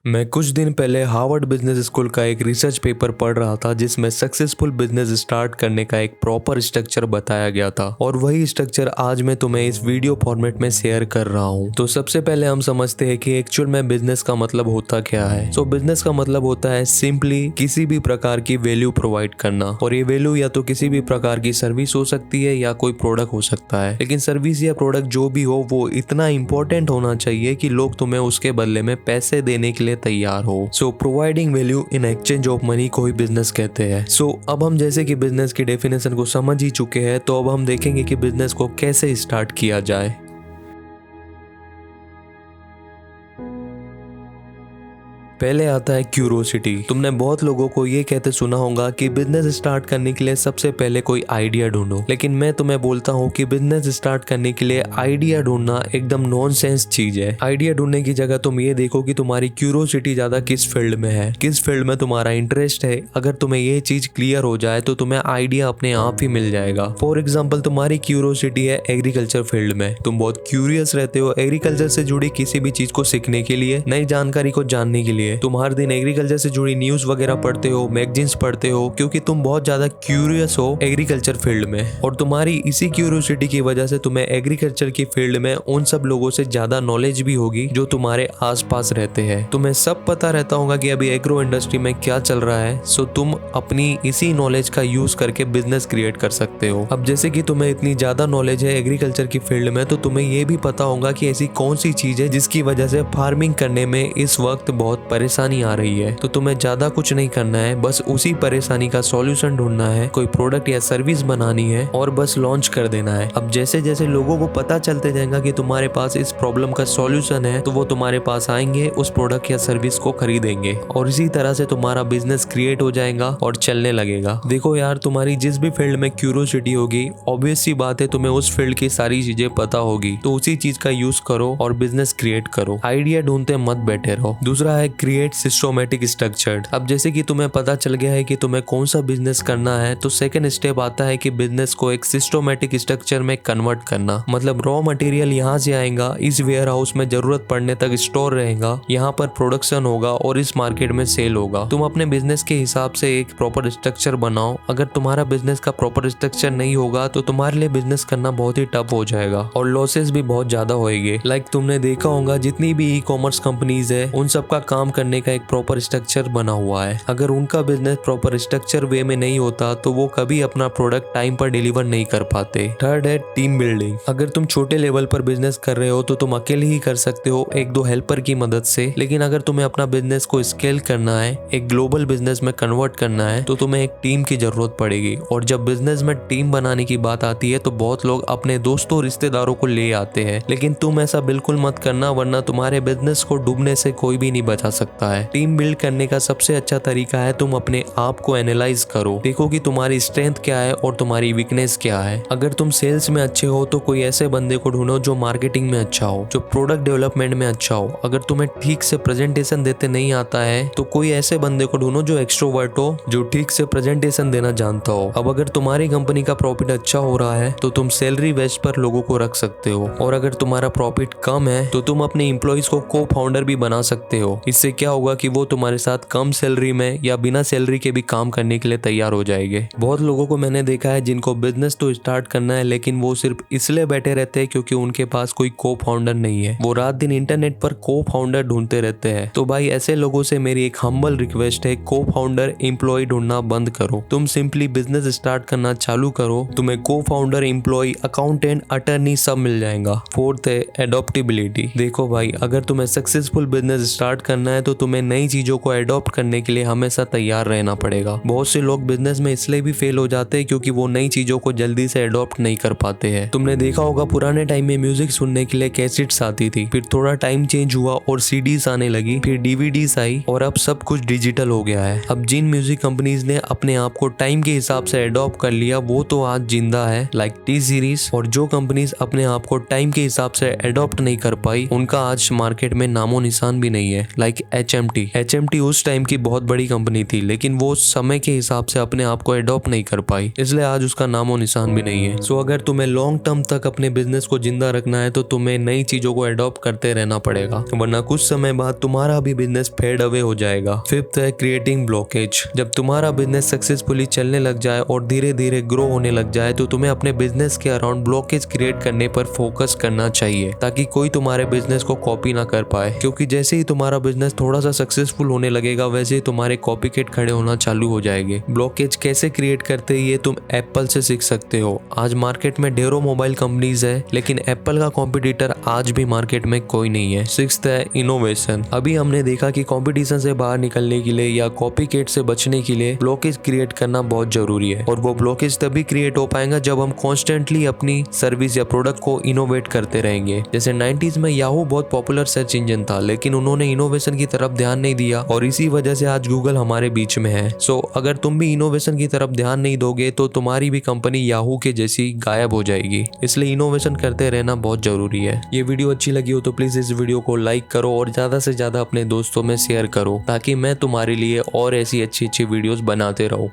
मैं कुछ दिन पहले हार्वर्ड बिजनेस स्कूल का एक रिसर्च पेपर पढ़ रहा था जिसमें सक्सेसफुल बिजनेस स्टार्ट करने का एक प्रॉपर स्ट्रक्चर बताया गया था और वही स्ट्रक्चर आज मैं तुम्हें इस वीडियो फॉर्मेट में शेयर कर रहा हूँ। तो सबसे पहले हम समझते हैं कि एक्चुअल में बिजनेस का मतलब होता क्या है। सो बिजनेस का मतलब होता है सिंपली किसी भी प्रकार की वैल्यू प्रोवाइड करना, और ये वैल्यू या तो किसी भी प्रकार की सर्विस हो सकती है या कोई प्रोडक्ट हो सकता है, लेकिन सर्विस या प्रोडक्ट जो भी हो वो इतना इंपॉर्टेंट होना चाहिए कि लोग तुम्हें उसके बदले में पैसे देने के लिए तैयार हो। So providing value in exchange of money को ही बिजनेस कहते हैं। सो अब हम जैसे कि बिजनेस की डेफिनेशन को समझ ही चुके हैं, तो अब हम देखेंगे कि बिजनेस को कैसे स्टार्ट किया जाए। पहले आता है क्यूरोसिटी। तुमने बहुत लोगों को ये कहते सुना होगा कि बिजनेस स्टार्ट करने के लिए सबसे पहले कोई आइडिया ढूंढो, लेकिन मैं तुम्हें बोलता हूँ कि बिजनेस स्टार्ट करने के लिए आइडिया ढूंढना एकदम नॉनसेंस चीज है। आइडिया ढूंढने की जगह तुम ये देखो कि तुम्हारी क्यूरोसिटी ज्यादा किस फील्ड में है, किस फील्ड में तुम्हारा इंटरेस्ट है। अगर तुम्हें ये चीज क्लियर हो जाए तो तुम्हें आइडिया अपने आप ही मिल जाएगा। फॉर एग्जाम्पल, तुम्हारी क्यूरोसिटी है एग्रीकल्चर फील्ड में, तुम बहुत क्यूरियस रहते हो एग्रीकल्चर से जुड़ी किसी भी चीज को सीखने के लिए, नई जानकारी को जानने के लिए। तुम हर दिन एग्रीकल्चर से जुड़ी न्यूज वगैरह पढ़ते हो, मैगजीन्स पढ़ते हो, क्योंकि तुम बहुत ज्यादा क्यूरियस हो एग्रीकल्चर फील्ड में। और तुम्हारी इसी क्यूरियोसिटी की वजह से तुम्हें एग्रीकल्चर की फील्ड में उन सब लोगों से ज्यादा नॉलेज भी होगी जो तुम्हारे आसपास रहते हैं। तुम्हें सब पता रहता होगा कि अभी एग्रो इंडस्ट्री में क्या चल रहा है। सो तुम अपनी इसी नॉलेज का यूज करके बिजनेस क्रिएट कर सकते हो। अब जैसे कि तुम्हें इतनी ज्यादा नॉलेज है एग्रीकल्चर की फील्ड में, तो तुम्हें ये भी पता होगा कि ऐसी कौन सी चीज है जिसकी वजह से फार्मिंग करने में इस वक्त बहुत परेशानी आ रही है। तो तुम्हें ज्यादा कुछ नहीं करना है, बस उसी परेशानी का सॉल्यूशन ढूंढना है, कोई प्रोडक्ट या सर्विस बनानी है और बस लॉन्च कर देना है। अब जैसे जैसे लोगों को पता चलते जाएगा कि तुम्हारे पास इस प्रॉब्लम का सॉल्यूशन है, तो वो तुम्हारे पास आएंगे, उस प्रोडक्ट या सर्विस को खरीदेंगे और इसी तरह से तुम्हारा बिजनेस क्रिएट हो जाएगा और चलने लगेगा। देखो यार, तुम्हारी जिस भी फील्ड में क्यूरियोसिटी होगी, ऑब्वियस सी बात है तुम्हें उस फील्ड की सारी चीजें पता होगी, तो उसी चीज का यूज करो और बिजनेस क्रिएट करो। आइडिया ढूंढते मत बैठे रहो। दूसरा है क्रिएट सिस्टमैटिक स्ट्रक्चर्ड। अब जैसे कि तुम्हें पता चल गया है कि तुम्हें कौन सा बिजनेस करना है, तो सेकंड स्टेप आता है कि बिजनेस को एक सिस्टमैटिक स्ट्रक्चर में कन्वर्ट करना। मतलब रॉ मटेरियल यहाँ से आएगा, इस वेयर हाउस में जरूरत पड़ने तक स्टोर रहेगा, यहाँ पर प्रोडक्शन होगा और इस मार्केट में सेल होगा। तुम अपने बिजनेस के हिसाब से एक प्रॉपर स्ट्रक्चर बनाओ। अगर तुम्हारा बिजनेस का प्रॉपर स्ट्रक्चर नहीं होगा तो तुम्हारे लिए बिजनेस करना बहुत ही टफ हो जाएगा और लॉसेस भी बहुत ज्यादा होंगे। लाइक तुमने देखा होगा जितनी भी ई कॉमर्स कंपनीज है, उन सब का काम करने का एक प्रॉपर स्ट्रक्चर बना हुआ है। अगर उनका बिजनेस प्रॉपर स्ट्रक्चर वे में नहीं होता तो वो कभी अपना प्रोडक्ट टाइम पर डिलीवर नहीं कर पाते। थर्ड है टीम बिल्डिंग। अगर तुम छोटे लेवल पर बिजनेस कर रहे हो तो तुम अकेले ही कर सकते हो एक दो हेल्पर की मदद से, लेकिन अगर तुम्हें अपना बिजनेस को स्केल करना है, एक ग्लोबल बिजनेस में कन्वर्ट करना है, तो तुम्हें एक टीम की जरूरत पड़ेगी। और जब बिजनेस में टीम बनाने की बात आती है तो बहुत लोग अपने दोस्तों रिश्तेदारों को ले आते हैं, लेकिन तुम ऐसा बिल्कुल मत करना, वरना तुम्हारे बिजनेस को डूबने से कोई भी नहीं बचा सकता है। टीम बिल्ड करने का सबसे अच्छा तरीका है तुम अपने आप को एनालाइज करो, देखो कि तुम्हारी स्ट्रेंथ क्या है और तुम्हारी वीकनेस क्या है। अगर तुम सेल्स में अच्छे हो तो कोई ऐसे बंदे को ढूंढो जो मार्केटिंग में अच्छा हो, जो प्रोडक्ट डेवलपमेंट में अच्छा हो। अगर तुम्हें ठीक से प्रेजेंटेशन देते नहीं आता है तो कोई ऐसे बंदे को ढूंढो जो एक्सट्रोवर्ट हो, जो ठीक से प्रेजेंटेशन देना जानता हो। अब अगर तुम्हारी कंपनी का प्रॉफिट अच्छा हो रहा है तो तुम सैलरी बेस पर लोगों को रख सकते हो, और अगर तुम्हारा प्रॉफिट कम है तो तुम अपने एम्प्लॉइज को को फाउंडर भी बना सकते हो। इससे क्या होगा कि वो तुम्हारे साथ कम सैलरी में या बिना सैलरी के भी काम करने के लिए तैयार हो जाएंगे। बहुत लोगों को मैंने देखा है जिनको बिजनेस तो स्टार्ट करना है, लेकिन वो सिर्फ इसलिए बैठे रहते हैं क्योंकि उनके पास कोई को फाउंडर नहीं है। वो रात दिन इंटरनेट पर को फाउंडर ढूंढते रहते हैं। तो भाई ऐसे लोगों से मेरी एक हम्बल रिक्वेस्ट है, को फाउंडर एम्प्लॉय ढूंढना बंद करो। तुम सिंपली बिजनेस स्टार्ट करना चालू करो, तुम्हें को फाउंडर, एम्प्लॉय, अकाउंटेंट, अटर्नी सब मिल जाएगा। फोर्थ है एडॉप्टेबिलिटी। देखो भाई, अगर तुम्हें सक्सेसफुल बिजनेस स्टार्ट करना है तो तुम्हें नई चीजों को एडॉप्ट करने के लिए हमेशा तैयार रहना पड़ेगा। बहुत से लोग बिजनेस में इसलिए भी फेल हो जाते हैं क्योंकि वो नई चीजों को जल्दी से एडॉप्ट नहीं कर पाते हैं। तुमने देखा होगा पुराने टाइम में म्यूजिक सुनने के लिए कैसेट्स आती थी, फिर थोड़ा टाइम चेंज हुआ और सीडीज आने लगी, फिर डीवीडीज आई और अब सब कुछ डिजिटल हो गया है। अब जिन म्यूजिक कंपनीज ने अपने आप को टाइम के हिसाब से एडॉप्ट कर लिया वो तो आज जिंदा है, लाइक टी सीरीज। और जो कंपनीज अपने आप को टाइम के हिसाब से एडॉप्ट नहीं कर पाई उनका आज मार्केट में नामो निशान भी नहीं है, लाइक HMT उस टाइम की बहुत बड़ी कंपनी थी, लेकिन वो समय के हिसाब से अपने आप को एडॉप्ट नहीं कर पाई, इसलिए आज उसका नामो निशान भी नहीं है। सो अगर तुम्हें लॉन्ग टर्म तक अपने बिजनेस को जिंदा रखना है तो तुम्हें नई चीजों को एडॉप्ट करते रहना पड़ेगा, वरना कुछ समय बाद तुम्हारा भी बिजनेस फेड अवे हो जाएगा। फिफ्थ है क्रिएटिंग ब्लॉकेज। जब तुम्हारा बिजनेस सक्सेसफुली चलने लग जाए और धीरे धीरे ग्रो होने लग जाए तो तुम्हें अपने बिजनेस के अराउंड ब्लॉकेज क्रिएट करने पर फोकस करना चाहिए, ताकि कोई तुम्हारे बिजनेस को कॉपी ना कर पाए। क्योंकि जैसे ही तुम्हारा बिजनेस थोड़ा सा सक्सेसफुल होने लगेगा वैसे ही तुम्हारे कॉपीकैट खड़े होना चालू हो जाएंगे। ब्लॉकेज कैसे क्रिएट करते हैं ये तुम एप्पल से सीख सकते हो। आज मार्केट में ढेरों मोबाइल कंपनीज है, लेकिन एप्पल का कॉम्पिटिटर आज भी मार्केट में कोई नहीं है। सिक्स्थ है इनोवेशन। अभी हमने देखा कि कंपटीशन से बाहर निकलने के लिए या कॉपीकैट से बचने के लिए ब्लॉकेज क्रिएट करना बहुत जरूरी है, और वो ब्लॉकेज तभी क्रिएट हो पाएगा जब हम कॉन्स्टेंटली अपनी सर्विस या प्रोडक्ट को इनोवेट करते रहेंगे। जैसे 90s में याहू बहुत पॉपुलर सर्च इंजन था, लेकिन उन्होंने इनोवेशन की तरफ ध्यान नहीं दिया और इसी वजह से आज गूगल हमारे बीच में है। सो अगर तुम भी इनोवेशन की तरफ ध्यान नहीं दोगे तो तुम्हारी भी कंपनी याहू के जैसी गायब हो जाएगी। इसलिए इनोवेशन करते रहना बहुत जरूरी है। ये वीडियो अच्छी लगी हो तो प्लीज इस वीडियो को लाइक करो और ज्यादा से ज्यादा अपने दोस्तों में शेयर करो, ताकि मैं तुम्हारे लिए और ऐसी अच्छी अच्छी वीडियोस बनाते रहूं।